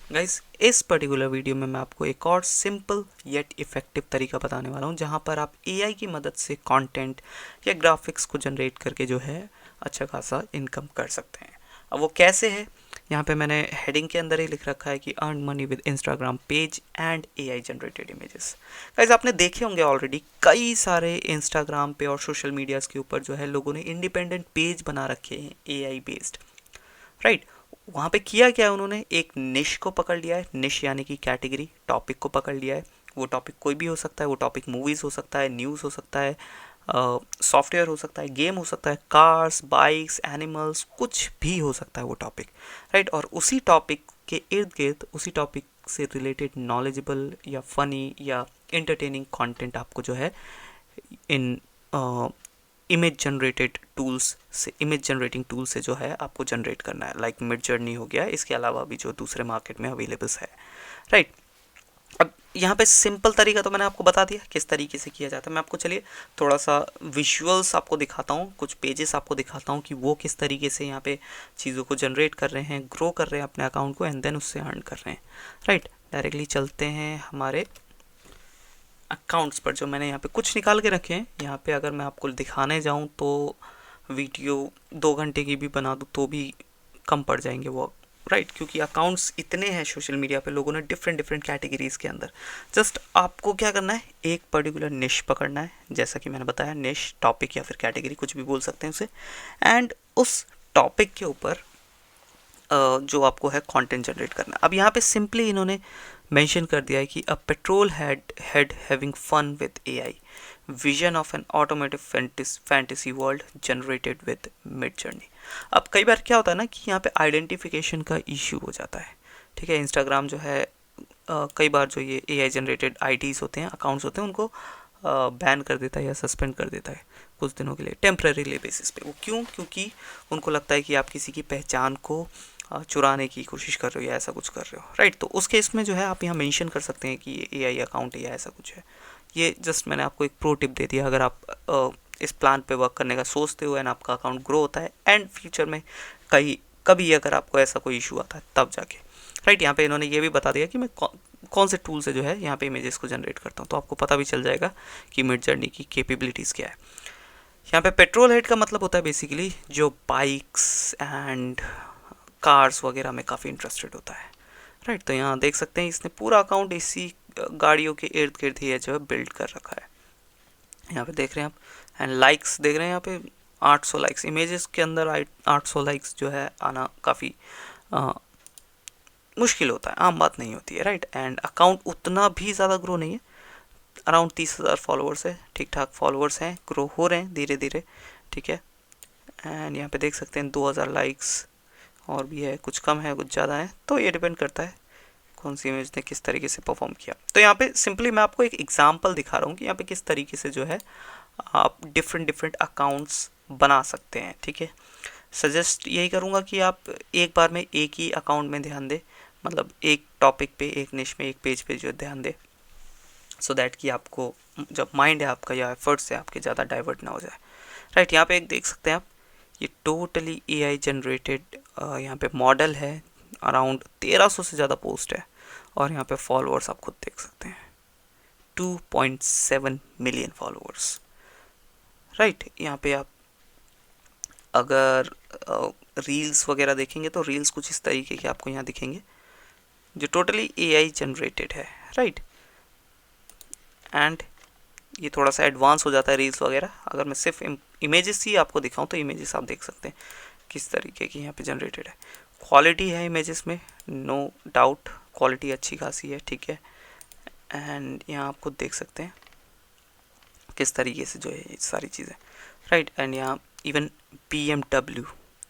Guys, इस particular video में मैं आपको एक और सिंपल येट इफ़ेक्टिव तरीका बताने वाला हूँ जहाँ पर आप एआई की मदद से कंटेंट या ग्राफिक्स को जनरेट करके जो है अच्छा खासा इनकम कर सकते हैं। अब वो कैसे है, यहाँ पे मैंने हेडिंग के अंदर ही लिख रखा है कि earn money with Instagram page and AI generated images. Guys, आपने देखे होंगे ऑलरेडी कई सारे इंस्टाग्राम पे और सोशल मीडियाज़ के ऊपर जो है लोगों ने इंडिपेंडेंट पेज बना रखे हैं एआई बेस्ड, राइट। वहाँ पे किया क्या है, उन्होंने एक निश को पकड़ लिया है। निश यानी कि कैटेगरी, टॉपिक को पकड़ लिया है। वो टॉपिक कोई भी हो सकता है, वो टॉपिक मूवीज़ हो सकता है, न्यूज़ हो सकता है, सॉफ्टवेयर हो सकता है, गेम हो सकता है, कार्स, बाइक्स, एनिमल्स, कुछ भी हो सकता है वो टॉपिक, राइट। और उसी टॉपिक के इर्द गिर्द, उसी टॉपिक से रिलेटेड नॉलेजेबल या फनी या इंटरटेनिंग कंटेंट आपको जो है इन इमेज जनरेटेड टूल्स से, इमेज जनरेटिंग टूल से जो है आपको जनरेट करना है। लाइक मिड जर्नी हो गया, इसके अलावा भी जो दूसरे मार्केट में अवेलेबल्स है, राइट। अब यहाँ पे सिंपल तरीका तो मैंने आपको बता दिया किस तरीके से किया जाता है। मैं आपको चलिए थोड़ा सा विजुअल्स आपको दिखाता हूँ, कुछ पेजेस आपको दिखाता हूँ कि वो किस तरीके से यहाँ पे चीज़ों को जनरेट कर रहे हैं, ग्रो कर रहे हैं अपने अकाउंट को, एंड देन उससे अर्न कर रहे हैं, राइट। डायरेक्टली चलते हैं हमारे अकाउंट्स पर जो मैंने यहाँ पे कुछ निकाल के रखे हैं। यहाँ पे अगर मैं आपको दिखाने जाऊँ तो वीडियो 2 घंटे की भी बना दूँ तो भी कम पड़ जाएंगे वो, राइट। क्योंकि अकाउंट्स इतने हैं सोशल मीडिया पे, लोगों ने डिफरेंट डिफरेंट कैटेगरीज के अंदर। जस्ट आपको क्या करना है, एक पर्टिकुलर निश पकड़ना है, जैसा कि मैंने बताया, निश, टॉपिक या फिर कैटेगरी, कुछ भी बोल सकते हैं उसे। एंड उस टॉपिक के ऊपर जो आपको है कंटेंट जनरेट करना। अब यहाँ पे सिंपली इन्होंने मेंशन कर दिया है कि a petrol head having fun with AI, vision of an automotive fantasy world generated with Midjourney. अब कई बार क्या होता है ना कि यहाँ पे आइडेंटिफिकेशन का इश्यू हो जाता है, ठीक है। इंस्टाग्राम जो है कई बार जो ये एआई जनरेटेड आईडीज होते हैं, अकाउंट्स होते हैं, उनको बैन कर देता है या सस्पेंड कर देता है कुछ दिनों के लिए, टेम्परेरी बेसिस पे। वो क्यों? क्योंकि उनको लगता है कि आप किसी की पहचान को चुराने की कोशिश कर रहे हो या ऐसा कुछ कर रहे हो, राइट। तो उस केस में जो है आप यहाँ मेंशन कर सकते हैं कि ये एआई अकाउंट है या ऐसा कुछ है। ये जस्ट मैंने आपको एक प्रो टिप दे दिया। अगर आप इस प्लान पे वर्क करने का सोचते हो एंड आपका अकाउंट ग्रो होता है एंड फ्यूचर में कभी अगर आपको ऐसा कोई इशू आता है तब जाके, राइट। यहाँ पे इन्होंने ये भी बता दिया कि मैं कौन से टूल से जो है यहाँ पे इमेजेस को जनरेट करता हूँ, तो आपको पता भी चल जाएगा कि मिड जर्नी की कैपेबिलिटीज़ क्या है। यहाँ पे पेट्रोल हेड का मतलब होता है बेसिकली जो बाइक्स एंड कार्स वगैरह में काफ़ी इंटरेस्टेड होता है, राइट। तो यहाँ देख सकते हैं इसने पूरा अकाउंट इसी गाड़ियों के इर्द गिर्द ही जो है बिल्ड कर रखा है। यहाँ पे देख रहे हैं आप, एंड लाइक्स देख रहे हैं यहाँ पे 800 लाइक्स, इमेजेस के अंदर 800 लाइक्स जो है आना काफ़ी मुश्किल होता है, आम बात नहीं होती है, राइट। एंड अकाउंट उतना भी ज़्यादा ग्रो नहीं है, अराउंड 30,000 फॉलोअर्स है, ठीक ठाक फॉलोअर्स हैं, ग्रो हो रहे हैं धीरे धीरे, ठीक है। एंड यहाँ पे देख सकते हैं 2000 लाइक्स, और भी है, कुछ कम है कुछ ज़्यादा है, तो ये डिपेंड करता है कौन सी इमेज ने किस तरीके से परफॉर्म किया। तो यहाँ पे सिंपली मैं आपको एक एग्जांपल दिखा रहा हूँ कि यहाँ पे किस तरीके से जो है आप डिफरेंट डिफरेंट अकाउंट्स बना सकते हैं, ठीक है। सजेस्ट यही करूँगा कि आप एक बार में एक ही अकाउंट में ध्यान दें, मतलब एक टॉपिक पे, एक निश में, एक पेज पे जो ध्यान दें, सो दैट कि आपको जब माइंड है आपका या एफर्ट्स है आपके ज़्यादा डाइवर्ट ना हो जाए, राइट। यहाँ पे एक देख सकते हैं आप, ये टोटली एआई जनरेटेड यहाँ पे मॉडल है, अराउंड 1300 से ज़्यादा पोस्ट है, और यहाँ पे फॉलोअर्स आप खुद देख सकते हैं 2.7 मिलियन फॉलोअर्स, राइट। यहाँ पे आप अगर रील्स वगैरह देखेंगे तो रील्स कुछ इस तरीके के आपको यहाँ दिखेंगे जो टोटली एआई जनरेटेड है, राइट। एंड ये थोड़ा सा एडवांस हो जाता है रील्स वगैरह। अगर मैं सिर्फ इमेजेस ही आपको दिखाऊं तो इमेजेस आप देख सकते हैं किस तरीके की यहाँ पे जनरेटेड है। क्वालिटी है इमेजेस में, नो डाउट क्वालिटी अच्छी खासी है, ठीक है। एंड यहाँ आप खुद देख सकते हैं किस तरीके से जो है ये सारी चीज़ें, राइट। एंड यहाँ इवन BMW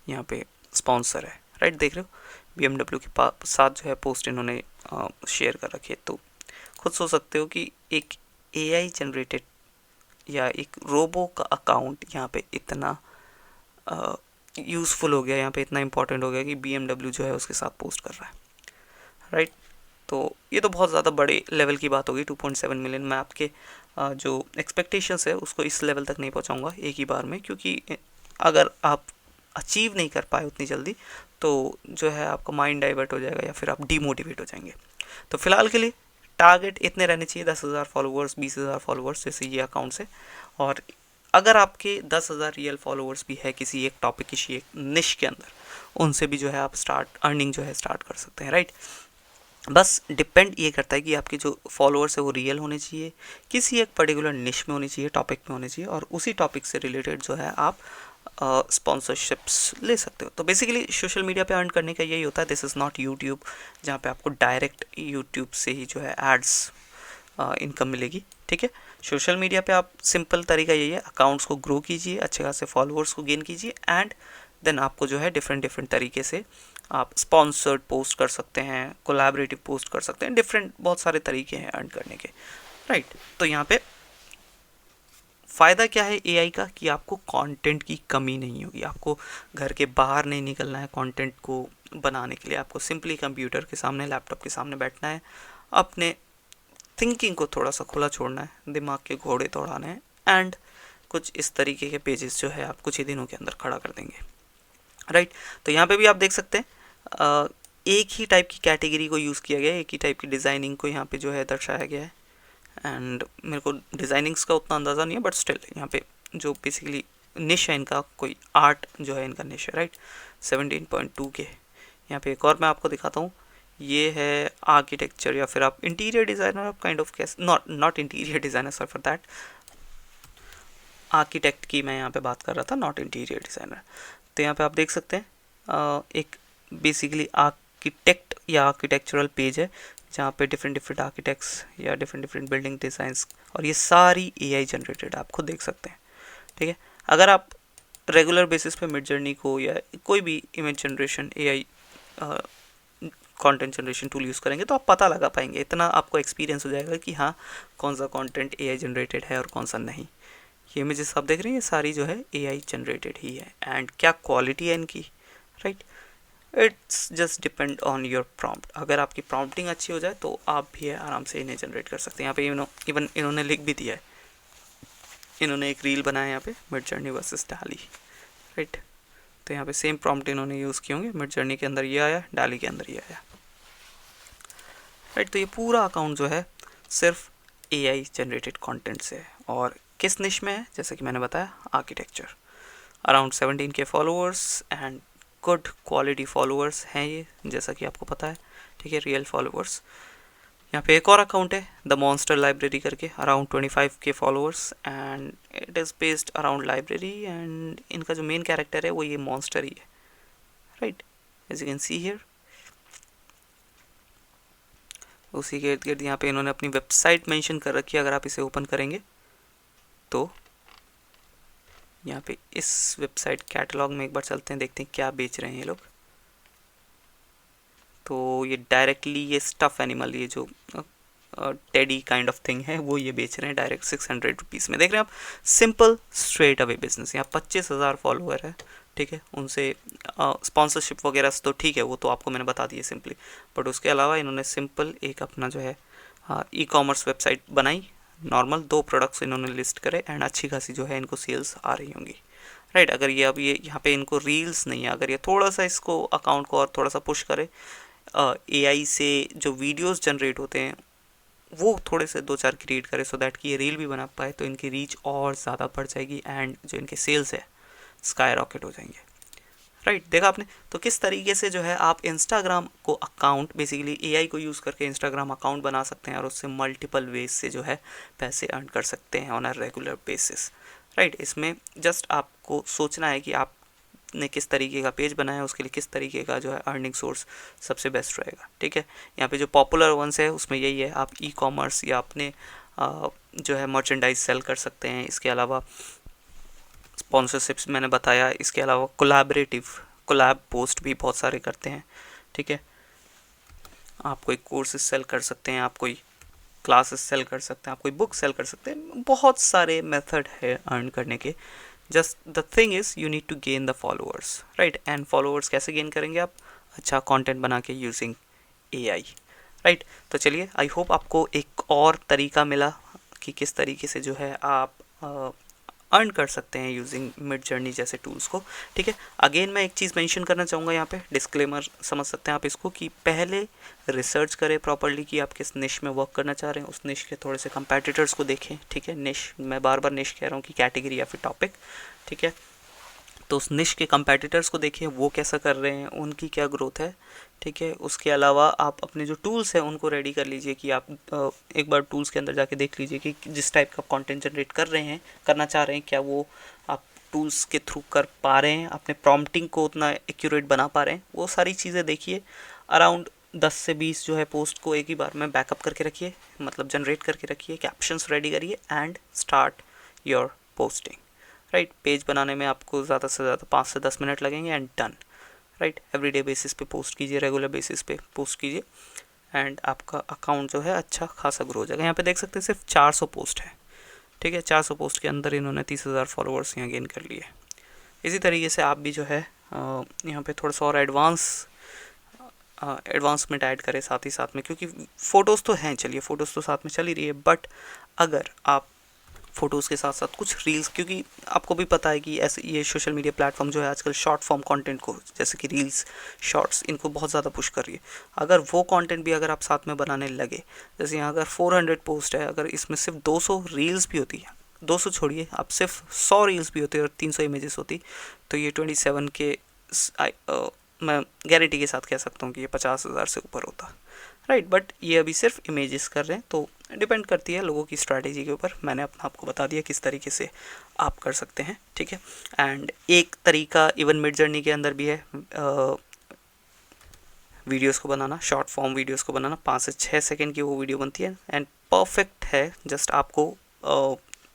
यहाँ पे स्पॉन्सर है, राइट। देख रहे हो BMW के साथ जो है पोस्ट इन्होंने शेयर कर रखी है। तो खुद सोच सकते हो कि एक एआई जनरेटेड या एक रोबो का अकाउंट यहाँ पे इतना यूज़फुल हो गया, यहाँ पे इतना इंपॉर्टेंट हो गया कि BMW जो है उसके साथ पोस्ट कर रहा है, राइट। तो ये तो बहुत ज़्यादा बड़े लेवल की बात होगी, 2.7 मिलियन। मैं आपके जो एक्सपेक्टेशंस है उसको इस लेवल तक नहीं पहुँचाऊँगा एक ही बार में, क्योंकि अगर आप अचीव नहीं कर पाए उतनी जल्दी तो जो है आपका माइंड डाइवर्ट हो जाएगा या फिर आप डीमोटिवेट हो जाएंगे। तो फिलहाल के लिए टारगेट इतने रहने चाहिए, 10,000 फॉलोअर्स, 20,000 फॉलोअर्स, जैसे ये अकाउंट से। और अगर आपके 10,000 रियल फॉलोअर्स भी है किसी एक टॉपिक, किसी एक निश के अंदर, उनसे भी जो है आप अर्निंग जो है स्टार्ट कर सकते हैं, राइट। बस डिपेंड ये करता है कि आपके जो फॉलोअर्स है वो रियल होने चाहिए, किसी एक पर्टिकुलर निश में होनी चाहिए, टॉपिक में होनी चाहिए, और उसी टॉपिक से रिलेटेड जो है आप स्पॉन्सरशिप्स ले सकते हो। तो बेसिकली सोशल मीडिया पे अर्न करने का यही होता है। दिस इज़ नॉट यूट्यूब, जहाँ पे आपको डायरेक्ट यूट्यूब से ही जो है एड्स इनकम मिलेगी, ठीक है। सोशल मीडिया पे आप सिंपल तरीका यही है, अकाउंट्स को ग्रो कीजिए, अच्छे खासे फॉलोअर्स को गेन कीजिए, एंड देन आपको जो है डिफरेंट डिफरेंट तरीके से आप स्पॉन्सर्ड पोस्ट कर सकते हैं, कोलैबोरेटिव पोस्ट कर सकते हैं, डिफरेंट बहुत सारे तरीके हैं अर्न करने के, राइट। तो यहाँ पे फ़ायदा क्या है एआई का, कि आपको कंटेंट की कमी नहीं होगी, आपको घर के बाहर नहीं निकलना है कंटेंट को बनाने के लिए, आपको सिंपली कंप्यूटर के सामने, लैपटॉप के सामने बैठना है, अपने थिंकिंग को थोड़ा सा खुला छोड़ना है, दिमाग के घोड़े दौड़ाने हैं, एंड कुछ इस तरीके के पेजेस जो है आप कुछ ही दिनों के अंदर खड़ा कर देंगे, राइट। तो यहाँ पे भी आप देख सकते हैं एक ही टाइप की कैटेगरी को यूज़ किया गया है, एक ही टाइप की डिज़ाइनिंग को यहाँ पे जो है दर्शाया गया है, एंड मेरे को डिज़ाइनिंग्स का उतना अंदाज़ा नहीं है, बट स्टिल यहाँ पे जो बेसिकली निश है इनका, कोई आर्ट जो है इनका निश है, राइट। 17.2 के यहाँ पे एक और मैं आपको दिखाता हूँ, ये है आर्किटेक्चर या फिर आप इंटीरियर डिज़ाइनर, आप kind of case not interior designer, sorry for that, architect की मैं यहाँ पे बात कर रहा था, नॉट इंटीरियर डिज़ाइनर। तो यहाँ पे आप देख सकते हैं एक बेसिकली आर्किटेक्ट या आर्किटेक्चरल पेज है, जहाँ पे डिफरेंट डिफरेंट आर्किटेक्ट्स या डिफरेंट डिफरेंट बिल्डिंग डिज़ाइंस, और ये सारी एआई जनरेटेड आप खुद देख सकते हैं, ठीक है। अगर आप रेगुलर बेसिस पे मिड जर्नी को या कोई भी image generation AI content generation tool use करेंगे तो आप पता लगा पाएंगे, इतना आपको एक्सपीरियंस हो जाएगा कि हाँ कौन सा कंटेंट एआई जनरेटेड है और कौन सा नहीं। ये इमेजेस आप देख रहे हैं, ये सारी जो है एआई जनरेटेड ही है, एंड क्या क्वालिटी है इनकी, right. It's just depend on your prompt. अगर आपकी प्रॉम्प्टिंग अच्छी हो जाए तो आप भी आराम से इन्हें जनरेट कर सकते हैं। यहाँ पे इवन इन्होंने लिख भी दिया है, इन्होंने एक रील बनाया यहाँ पे, मिड जर्नी वर्सेस डाली, राइट। तो यहाँ पे सेम प्रॉम्प्ट इन्होंने यूज़ किए होंगे, मिड जर्नी के अंदर ये आया, डाली के अंदर ये आया, राइट। तो ये पूरा अकाउंट जो है सिर्फ एआई जनरेटेड कंटेंट से है, और किस निश में है, जैसे कि मैंने बताया आर्किटेक्चर। अराउंड 17 के followers and good quality followers हैं ये, जैसा कि आपको पता है, ठीक है, रियल फॉलोअर्स। यहाँ पे एक और अकाउंट है द मॉन्स्टर लाइब्रेरी करके, अराउंड 25 के followers, and it is based around library, and इनका जो मेन कैरेक्टर है वो ये मॉन्स्टर ही है, right, as you can see here. उसी के इर्द गिर्द यहाँ पे इन्होंने अपनी वेबसाइट मेंशन कर रखी है, अगर आप इसे ओपन करेंगे तो यहाँ पे इस वेबसाइट कैटलॉग में एक बार चलते हैं, देखते हैं क्या बेच रहे हैं ये लोग। तो ये डायरेक्टली ये स्टफ़ एनिमल, ये जो टेडी काइंड ऑफ थिंग है, वो ये बेच रहे हैं डायरेक्ट 600 रुपीज़ में। देख रहे हैं आप, सिंपल स्ट्रेट अवे बिजनेस। यहाँ 25,000 फॉलोअर है, ठीक है, उनसे स्पॉन्सरशिप वगैरह तो ठीक है, वो तो आपको मैंने बता दिया सिंपली, बट उसके अलावा इन्होंने सिंपल एक अपना जो है ई कॉमर्स वेबसाइट बनाई, नॉर्मल 2 प्रोडक्ट्स इन्होंने लिस्ट करे, एंड अच्छी खासी जो है इनको सेल्स आ रही होंगी, राइट। अगर ये अब ये यहाँ पे इनको रील्स नहीं है, अगर ये थोड़ा सा इसको अकाउंट को और थोड़ा सा पुश करे, एआई से जो वीडियोस जनरेट होते हैं वो थोड़े से 2-4 क्रिएट करे, सो दैट कि ये रील भी बना पाए, तो इनकी रीच और ज़्यादा बढ़ जाएगी, एंड जो इनके सेल्स है स्काई रॉकेट हो जाएंगे, राइट। देखा आपने, तो किस तरीके से जो है आप इंस्टाग्राम को अकाउंट, बेसिकली एआई को यूज़ करके इंस्टाग्राम अकाउंट बना सकते हैं, और उससे मल्टीपल वेज से जो है पैसे अर्न कर सकते हैं on a regular basis, right. इसमें जस्ट आपको सोचना है कि आपने किस तरीके का पेज बनाया है, उसके लिए किस तरीके का जो है अर्निंग सोर्स सबसे बेस्ट रहेगा, ठीक है। यहाँ पे जो पॉपुलर वंस है उसमें यही है, आप ई कॉमर्स या अपने जो है मर्चेंडाइज सेल कर सकते हैं। इसके अलावा स्पॉन्सरशिप्स मैंने बताया, इसके अलावा कोलैब पोस्ट भी बहुत सारे करते हैं, ठीक है। आप कोई कोर्सेज सेल कर सकते हैं, आप कोई क्लासेस सेल कर सकते हैं, आप कोई बुक सेल कर सकते हैं, बहुत सारे मेथड है अर्न करने के। Just the thing is you need to gain the followers, right. And followers कैसे गेन करेंगे आप, अच्छा कंटेंट बना के यूजिंग एआई, राइट। तो चलिए, आई होप आपको एक और तरीका मिला कि किस तरीके से जो है आप अर्न कर सकते हैं यूजिंग मिड जर्नी जैसे टूल्स को। ठीक है, अगेन मैं एक चीज़ मेंशन करना चाहूँगा यहाँ पे, डिस्क्लेमर समझ सकते हैं आप इसको, कि पहले रिसर्च करें प्रॉपर्ली कि आप किस निश में वर्क करना चाह रहे हैं, उस निश के थोड़े से कंपेटिटर्स को देखें। ठीक है, निश, मैं बार बार निश कह रहा हूँ कि कैटेगरी या फिर टॉपिक। ठीक है, तो उस निश के कंपेटिटर्स को देखिए वो कैसा कर रहे हैं, उनकी क्या ग्रोथ है। ठीक है, उसके अलावा आप अपने जो टूल्स हैं उनको रेडी कर लीजिए कि आप एक बार टूल्स के अंदर जाके देख लीजिए कि जिस टाइप का कंटेंट जनरेट कर रहे हैं, करना चाह रहे हैं, क्या वो आप टूल्स के थ्रू कर पा रहे हैं, अपने प्रॉम्प्टिंग को उतना एक्यूरेट बना पा रहे हैं, वो सारी चीज़ें देखिए। अराउंड 10 से 20 जो है पोस्ट को एक ही बार में बैकअप करके रखिए, मतलब जनरेट करके रखिए, कैप्शंस रेडी करिए and start your posting. Right, page बनाने में आपको ज़्यादा से ज़्यादा 5 से 10 मिनट लगेंगे and done. Right, everyday basis पे पोस्ट कीजिए, रेगुलर बेसिस पे पोस्ट कीजिए एंड आपका अकाउंट जो है अच्छा खासा ग्रो हो जाएगा। यहाँ पे देख सकते हैं सिर्फ 400 पोस्ट है। ठीक है, 400 पोस्ट के अंदर इन्होंने 30,000 फॉलोअर्स यहाँ गेन कर लिए। इसी तरीके से आप भी जो है यहाँ पे थोड़ा सा और एडवांसमेंट ऐड करें साथ ही साथ में, क्योंकि फ़ोटोज़ तो हैं, चलिए फ़ोटोज़ तो साथ में चल ही रही है, बट अगर आप फ़ोटोज़ के साथ साथ कुछ रील्स, क्योंकि आपको भी पता है कि ऐसे ये सोशल मीडिया प्लेटफॉर्म जो है आजकल शॉर्ट फॉर्म कंटेंट को, जैसे कि रील्स, शॉर्ट्स, इनको बहुत ज़्यादा पुश कर रही है। अगर वो कंटेंट भी अगर आप साथ में बनाने लगे, जैसे यहाँ अगर 400 पोस्ट है, अगर इसमें सिर्फ 200 रील्स भी होती है, 200 छोड़िए, आप सिर्फ 100 रील्स भी होते और 300 इमेजेस होती, तो ये 27 के मैं गारंटी के साथ कह सकता हूँ कि ये 50,000 से ऊपर होता। राइट, बट ये अभी सिर्फ इमेजेस कर रहे हैं, तो डिपेंड करती है लोगों की स्ट्रैटेजी के ऊपर। मैंने अपना आपको बता दिया किस तरीके से आप कर सकते हैं। ठीक है, एंड एक तरीका इवन मिड जर्नी के अंदर भी है वीडियोस को बनाना, शॉर्ट फॉर्म वीडियोस को बनाना। 5 से 6 सेकंड की वो वीडियो बनती है एंड परफेक्ट है। जस्ट आपको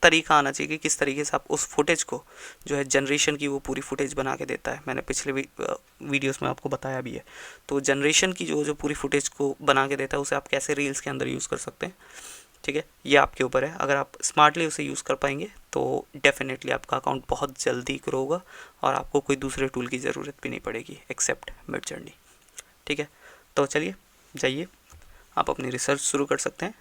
तरीका आना चाहिए कि किस तरीके से आप उस फुटेज को जो है जनरेशन की, वो पूरी फुटेज बना के देता है। मैंने पिछले वीडियोस में आपको बताया भी है। तो जनरेशन की जो पूरी फुटेज को बना के देता है, उसे आप कैसे रील्स के अंदर यूज़ कर सकते हैं। ठीक है, ये आपके ऊपर है। अगर आप स्मार्टली उसे यूज़ कर पाएंगे तो डेफिनेटली आपका अकाउंट बहुत जल्दी ग्रो होगा और आपको कोई दूसरे टूल की ज़रूरत भी नहीं पड़ेगी एक्सेप्ट मिड जर्नी। ठीक है, तो चलिए जाइए, आप अपनी रिसर्च शुरू कर सकते हैं।